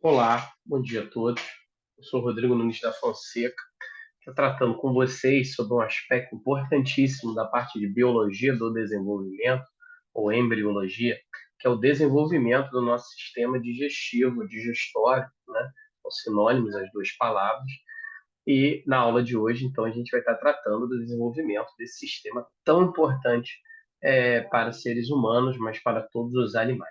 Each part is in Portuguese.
Olá, bom dia a todos. Eu sou Rodrigo Nunes da Fonseca, estou tratando com vocês sobre um aspecto importantíssimo da parte de biologia do desenvolvimento, ou embriologia, que é o desenvolvimento do nosso sistema digestivo, digestório, né? São sinônimos as duas palavras. E na aula de hoje, então, a gente vai estar tratando do desenvolvimento desse sistema tão importante para seres humanos, mas para todos os animais.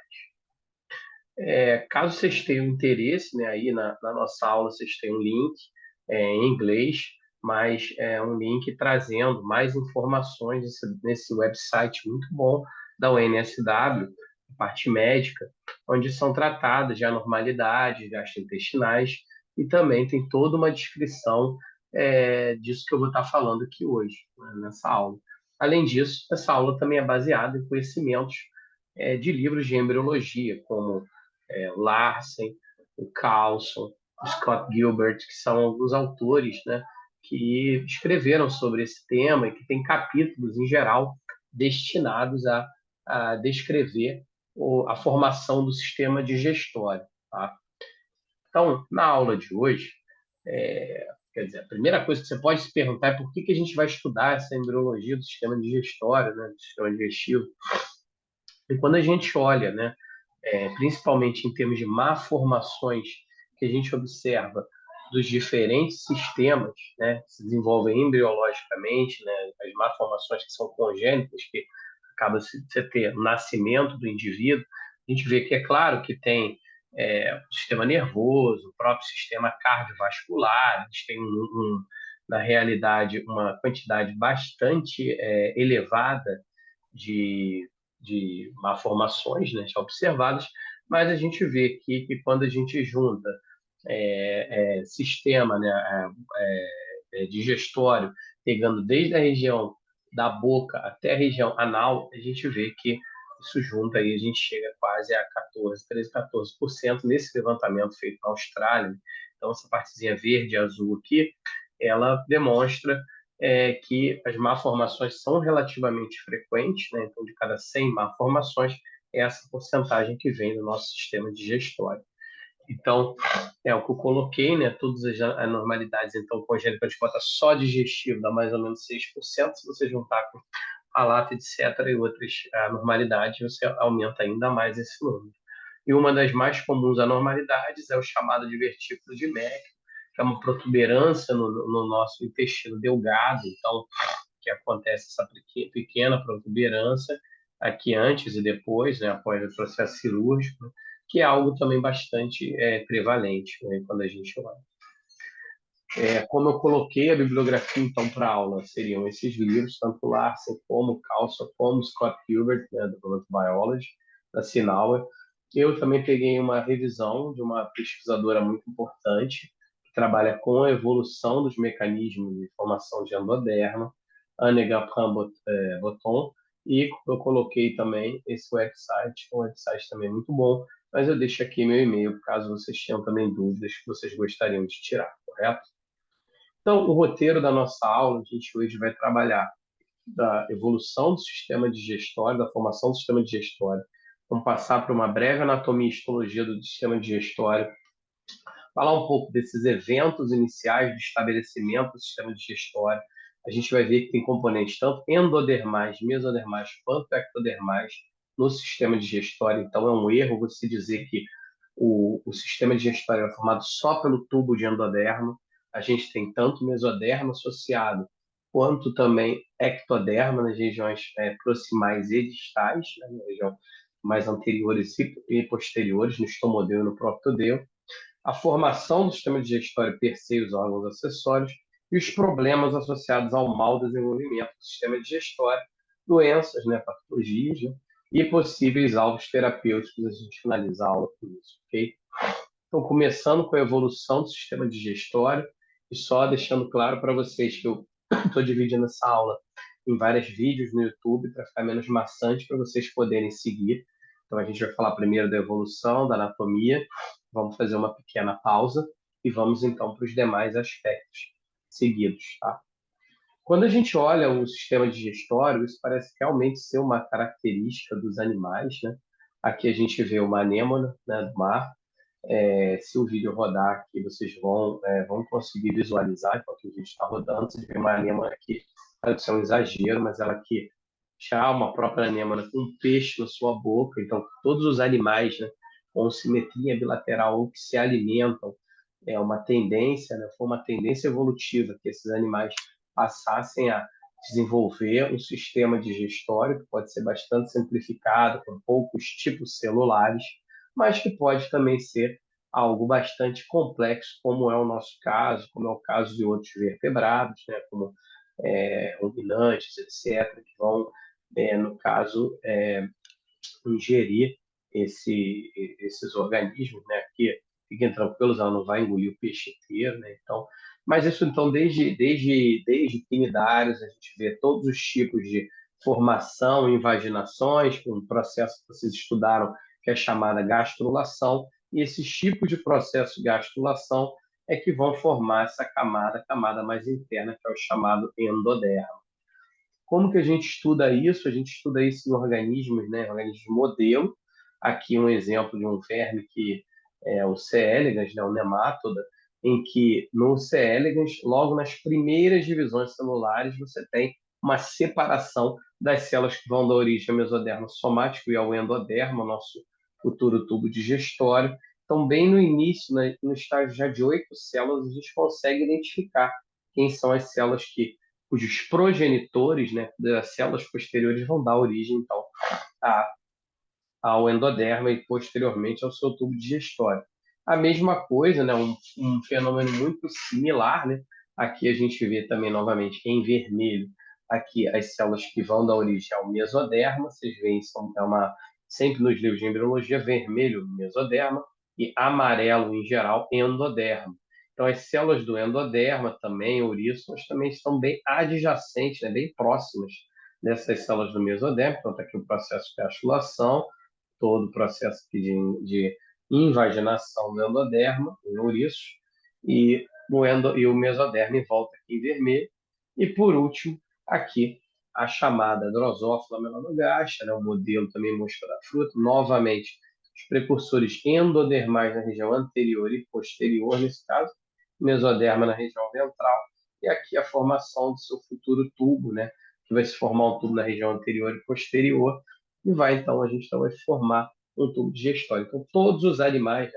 Caso vocês tenham interesse, né, aí na nossa aula vocês têm um link em inglês, mas é um link trazendo mais informações nesse website muito bom da UNSW, parte médica, onde são tratadas de anormalidades gastrointestinais e também tem toda uma descrição disso que eu vou estar falando aqui hoje, né, nessa aula. Além disso, essa aula também é baseada em conhecimentos de livros de embriologia, como o Larsen, o Carlson, o Scott Gilbert, que são alguns autores, né, que escreveram sobre esse tema e que tem capítulos, em geral, destinados a descrever a formação do sistema digestório. Tá? Então, na aula de hoje, quer dizer, a primeira coisa que você pode se perguntar é por que a gente vai estudar essa embriologia do sistema digestório, né, do sistema digestivo. E quando a gente olha, né, principalmente em termos de malformações que a gente observa dos diferentes sistemas, né, que se desenvolvem embriologicamente, né, as malformações que são congênitas, que acaba você ter o nascimento do indivíduo, a gente vê que é claro que tem o sistema nervoso, o próprio sistema cardiovascular, eles têm na realidade uma quantidade bastante elevada de, de malformações, né, já observadas, mas a gente vê que quando a gente junta sistema, né, digestório, pegando desde a região da boca até a região anal, a gente vê que isso junta aí, a gente chega quase a 14, 13, 14% nesse levantamento feito na Austrália. Então, essa partezinha verde e azul aqui, ela demonstra que as malformações são relativamente frequentes, né? Então, de cada 100 malformações, é essa porcentagem que vem do nosso sistema digestório. Então, é o que eu coloquei, né? Todas as anormalidades, então, congênitas, a gente bota só digestivo, dá mais ou menos 6%. Se você juntar com palato, etc., e outras anormalidades, você aumenta ainda mais esse número. E uma das mais comuns anormalidades é o chamado de vertículo de Meckel, que é uma protuberância no nosso intestino delgado, então, que acontece essa pequena protuberância aqui antes e depois, né, após o processo cirúrgico, né, que é algo também bastante prevalente, né, quando a gente olha. Como eu coloquei a bibliografia, então, para a aula, seriam esses livros, tanto Larsen como Carlson, como Scott Gilbert, né, do Plant Biology, da Sinauer. Eu também peguei uma revisão de uma pesquisadora muito importante, que trabalha com a evolução dos mecanismos de formação de endoderma, Anega Boton, e eu coloquei também esse website, um website também muito bom, mas eu deixo aqui meu e-mail, caso vocês tenham também dúvidas que vocês gostariam de tirar, correto? Então, o roteiro da nossa aula, a gente hoje vai trabalhar da evolução do sistema digestório, da formação do sistema digestório. Vamos passar por uma breve anatomia e histologia do sistema digestório, falar um pouco desses eventos iniciais do estabelecimento do sistema digestório. A gente vai ver que tem componentes tanto endodermais, mesodermais, quanto ectodermais no sistema digestório. Então, é um erro você dizer que o sistema digestório é formado só pelo tubo de endodermo. A gente tem tanto mesodermo associado, quanto também ectoderma nas regiões proximais e distais, né, na região mais anteriores e posteriores, no estomodeu e no proctodeu, a formação do sistema digestório per se e os órgãos acessórios e os problemas associados ao mau desenvolvimento do sistema digestório, doenças, né, patologias, né, e possíveis alvos terapêuticos. A gente finaliza a aula com isso, ok? Então, começando com a evolução do sistema digestório, e só deixando claro para vocês que eu estou dividindo essa aula em vários vídeos no YouTube para ficar menos maçante para vocês poderem seguir. Então, a gente vai falar primeiro da evolução, da anatomia, vamos fazer uma pequena pausa e vamos então para os demais aspectos seguidos, tá? Quando a gente olha o sistema digestório, isso parece realmente ser uma característica dos animais, né? Aqui a gente vê uma anêmona, né, do mar, Se o vídeo rodar aqui, vocês vão conseguir visualizar enquanto o vídeo está rodando. Vocês veem uma anêmona aqui, pode ser um exagero, mas ela aqui já há uma própria anêmona com um peixe na sua boca. Então, todos os animais, né, com simetria bilateral ou que se alimentam, é uma tendência, né, foi uma tendência evolutiva que esses animais passassem a desenvolver um sistema digestório que pode ser bastante simplificado, com poucos tipos celulares, mas que pode também ser algo bastante complexo, como é o nosso caso, como é o caso de outros vertebrados, né, como ruminantes, etc., que vão, no caso, ingerir esses organismos, né, que fiquem tranquilos, ela não vai engolir o peixe inteiro, né, então, mas isso, então, desde quinidários, a gente vê todos os tipos de formação, invaginações, um processo que vocês estudaram, que é chamada gastrulação, e esses tipos de processo de gastrulação é que vão formar essa camada, a camada mais interna, que é o chamado endodermo. Como que a gente estuda isso? A gente estuda isso em organismos, né? Organismos modelo. Aqui um exemplo de um verme que é o C. elegans, né? O nemátoda, em que no C. elegans, logo nas primeiras divisões celulares, você tem uma separação das células que vão dar origem ao mesodermo somático e ao endodermo, nosso futuro tubo digestório. Então, bem no início, né, no estágio já de 8 células, a gente consegue identificar quem são as células cujos progenitores, né, das células posteriores vão dar origem, então, a, ao endoderma e posteriormente ao seu tubo digestório. A mesma coisa, né, um fenômeno muito similar, né, aqui a gente vê também novamente em vermelho, aqui as células que vão dar origem ao mesoderma, vocês veem, sempre nos livros de embriologia, vermelho mesoderma e amarelo em geral endoderma. Então, as células do endoderma também, ouriços, também estão bem adjacentes, né, bem próximas dessas células do mesoderma. Então, está aqui o processo de gastrulação, todo o processo aqui de invaginação do endoderma, em ouriços, e o mesoderma em volta aqui em vermelho. E, por último, aqui a chamada Drosophila melanogaster, né, o modelo também mostra a fruta, novamente, os precursores endodermais na região anterior e posterior, nesse caso, mesoderma na região ventral, e aqui a formação do seu futuro tubo, né, que vai se formar um tubo na região anterior e posterior, e a gente então vai formar um tubo digestório. Então, todos os animais,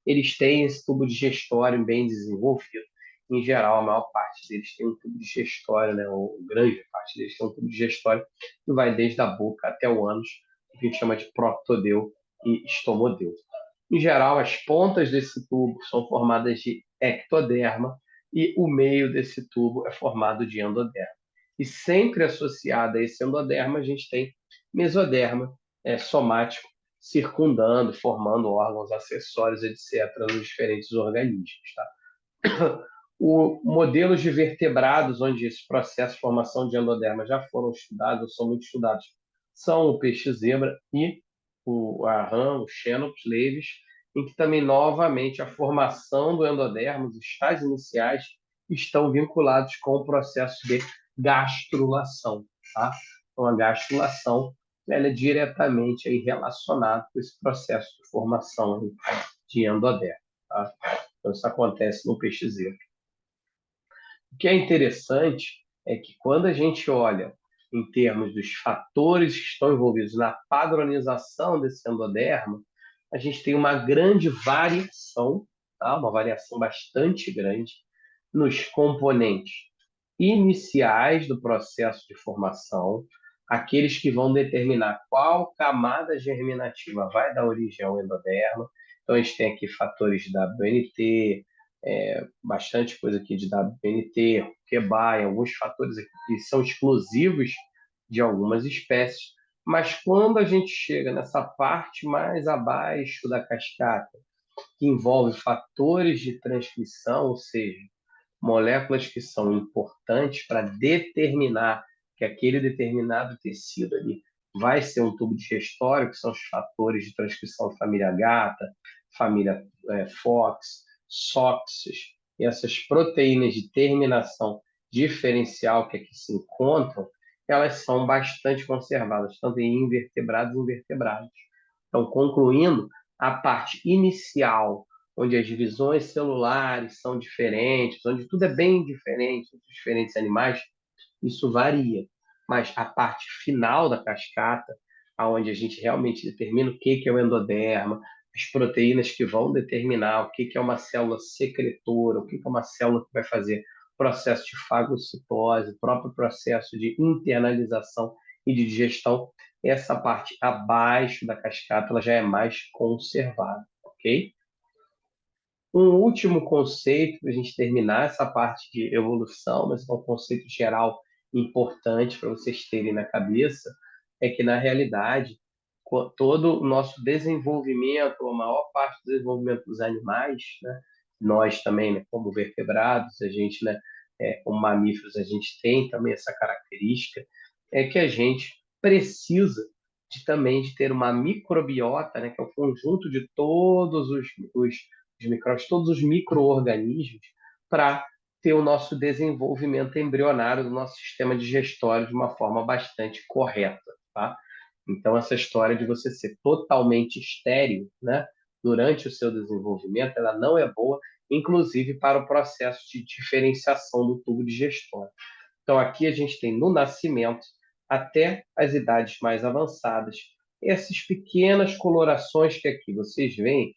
eles têm esse tubo digestório bem desenvolvido. Em geral, a maior parte deles tem um tubo digestório, né, ou grande parte deles tem um tubo digestório que vai desde a boca até o ânus, que a gente chama de proctodeu e estomodeu. Em geral, as pontas desse tubo são formadas de ectoderma e o meio desse tubo é formado de endoderma. E sempre associado a esse endoderma, a gente tem mesoderma somático circundando, formando órgãos acessórios, etc., nos diferentes organismos. Tá? Modelos de vertebrados onde esse processo de formação de endoderma já foram estudados, ou são muito estudados, são o peixe-zebra e a rã, o Xenops laevis, em que também, novamente, a formação do endoderma, os estágios iniciais, estão vinculados com o processo de gastrulação. Tá? Então, a gastrulação ela é diretamente aí relacionada com esse processo de formação de endoderma. Tá? Então, isso acontece no peixe-zebra. O que é interessante é que quando a gente olha em termos dos fatores que estão envolvidos na padronização desse endoderma, a gente tem uma grande variação, tá? Uma variação bastante grande nos componentes iniciais do processo de formação, aqueles que vão determinar qual camada germinativa vai dar origem ao endoderma. Então, a gente tem aqui fatores de WNT, bastante coisa aqui de WNT, QBAI, alguns fatores aqui que são exclusivos de algumas espécies, mas quando a gente chega nessa parte mais abaixo da cascata, que envolve fatores de transcrição, ou seja, moléculas que são importantes para determinar que aquele determinado tecido ali vai ser um tubo digestório, que são os fatores de transcrição da família Gata, família Fox, SOX, e essas proteínas de terminação diferencial que aqui se encontram, elas são bastante conservadas, tanto em invertebrados e invertebrados. Então, concluindo, a parte inicial, onde as divisões celulares são diferentes, onde tudo é bem diferente entre os diferentes animais, isso varia. Mas a parte final da cascata, aonde a gente realmente determina o que é o endoderma, as proteínas que vão determinar o que é uma célula secretora, o que é uma célula que vai fazer processo de fagocitose, o próprio processo de internalização e de digestão, essa parte abaixo da cascata ela já é mais conservada, ok? Um último conceito para a gente terminar essa parte de evolução, mas é um conceito geral importante para vocês terem na cabeça, é que, na realidade, todo o nosso desenvolvimento, a maior parte do desenvolvimento dos animais, né, nós também, né, como vertebrados, a gente, né, como mamíferos, a gente tem também essa característica, é que a gente precisa também de ter uma microbiota, né, que é o conjunto de todos os micróbios, todos os micro-organismos, para ter o nosso desenvolvimento embrionário do nosso sistema digestório de uma forma bastante correta, tá? Então, essa história de você ser totalmente estéril, né, durante o seu desenvolvimento, ela não é boa, inclusive para o processo de diferenciação do tubo digestório. Então, aqui a gente tem no nascimento até as idades mais avançadas. Essas pequenas colorações que aqui vocês veem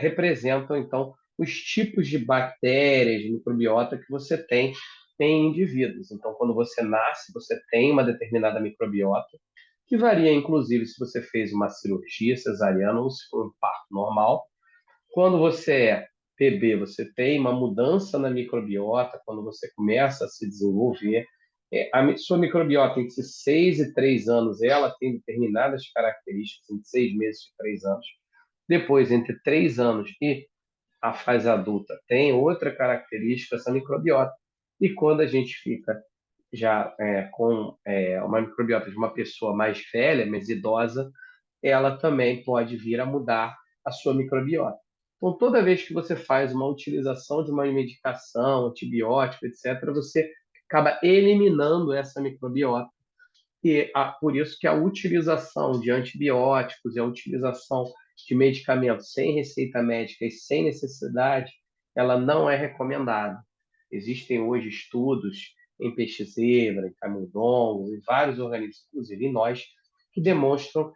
representam, então, os tipos de bactérias, de microbiota que você tem em indivíduos. Então, quando você nasce, você tem uma determinada microbiota, que varia, inclusive, se você fez uma cirurgia cesariana ou se for um parto normal. Quando você é bebê, você tem uma mudança na microbiota, quando você começa a se desenvolver. Sua microbiota, entre 6 e 3 anos, ela tem determinadas características, entre 6 meses e 3 anos. Depois, entre 3 anos e a fase adulta, tem outra característica, essa microbiota. E quando a gente fica já com uma microbiota de uma pessoa mais velha, mais idosa, ela também pode vir a mudar a sua microbiota. Então, toda vez que você faz uma utilização de uma medicação, antibiótico, etc., você acaba eliminando essa microbiota. E por isso que a utilização de antibióticos e a utilização de medicamentos sem receita médica e sem necessidade, ela não é recomendada. Existem hoje estudos em peixe zebra, em camundongos, em vários organismos, inclusive em nós, que demonstram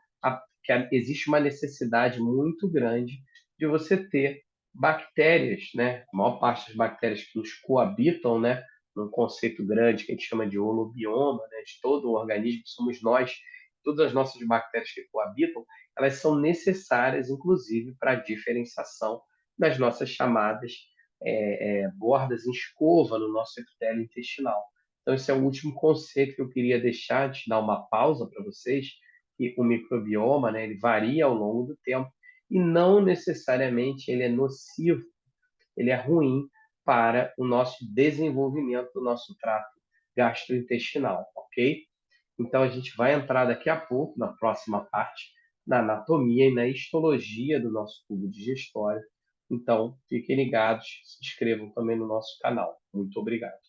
existe uma necessidade muito grande de você ter bactérias, né? A maior parte das bactérias que nos coabitam, né? Num conceito grande que a gente chama de holobioma, né? De todo o organismo, somos nós, todas as nossas bactérias que coabitam, elas são necessárias, inclusive, para a diferenciação das nossas chamadas bordas em escova no nosso epitélio intestinal. Então, esse é o último conceito que eu queria deixar, de dar uma pausa para vocês, que o microbioma, né, ele varia ao longo do tempo e não necessariamente ele é nocivo, ele é ruim para o nosso desenvolvimento do nosso trato gastrointestinal, ok? Então, a gente vai entrar daqui a pouco, na próxima parte, na anatomia e na histologia do nosso tubo digestório. Então, fiquem ligados, se inscrevam também no nosso canal. Muito obrigado.